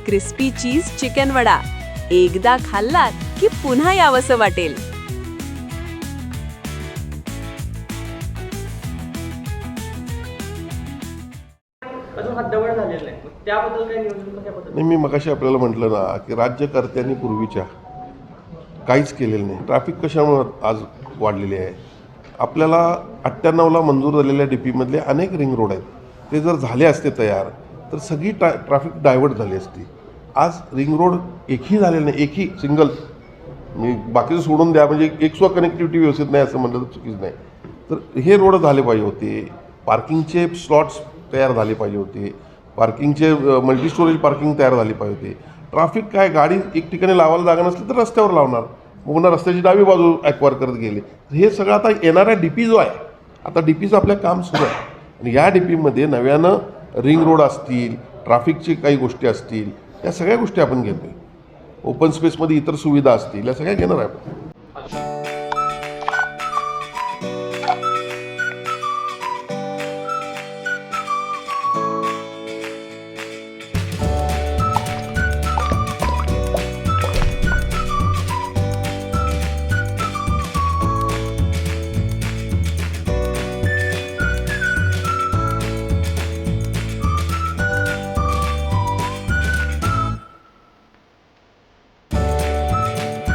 Crispy चीज chicken vada एकदा खाल्लात की पुन्हा यावंसं वाटेल. अजून हद्दवड झालेलं नाही. त्याबद्दल काय नियोजन कशाबद्दल? नाही, मी मगाशी आपल्याला म्हटलं ना की राज्यकर्त्यांनी पूर्वीच्या काहीच केलेलं नाही. ट्रॅफिक कशामुळे आज वाढलेली आहे. आपल्याला 98ला मंजूर झालेल्या DP मधले अनेक रिंग रोड आहेत. ते जर झाले असते तयार तर सगळी ट्रॅफिक डायव्हर्ट झाली असती. आज रिंग रोड एकही झालेलं नाही, एकही सिंगल. मी बाकीचं सोडून द्या, म्हणजे एक सुद्धा कनेक्टिव्हिटी व्यवस्थित नाही असं म्हटलं तर चुकीच नाही. तर हे रोड झाले पाहिजे होते. पार्किंगचे स्लॉट्स तयार झाले पाहिजे होते. पार्किंगचे मल्टी स्टोरेज पार्किंग तयार झाली पाहिजे होते. ट्रॅफिक काय, गाडी एक ठिकाणी लावायला जागा नसली तर रस्त्यावर लावणार, पुन्हा रस्त्याची डावी बाजू ॲक्वायर करत गेले. हे सगळं आता येणाऱ्या DP जो आहे, आता DPचं आपलं काम सुरू आहे. आणि या DPमध्ये नव्यानं रिंग रोड असतील, ट्रॅफिकची काही गोष्टी असतील, या सगळ्या गोष्टी आपण घेतो आहे. ओपन स्पेसमध्ये इतर सुविधा असतील, या सगळ्या घेणार आहे आपण.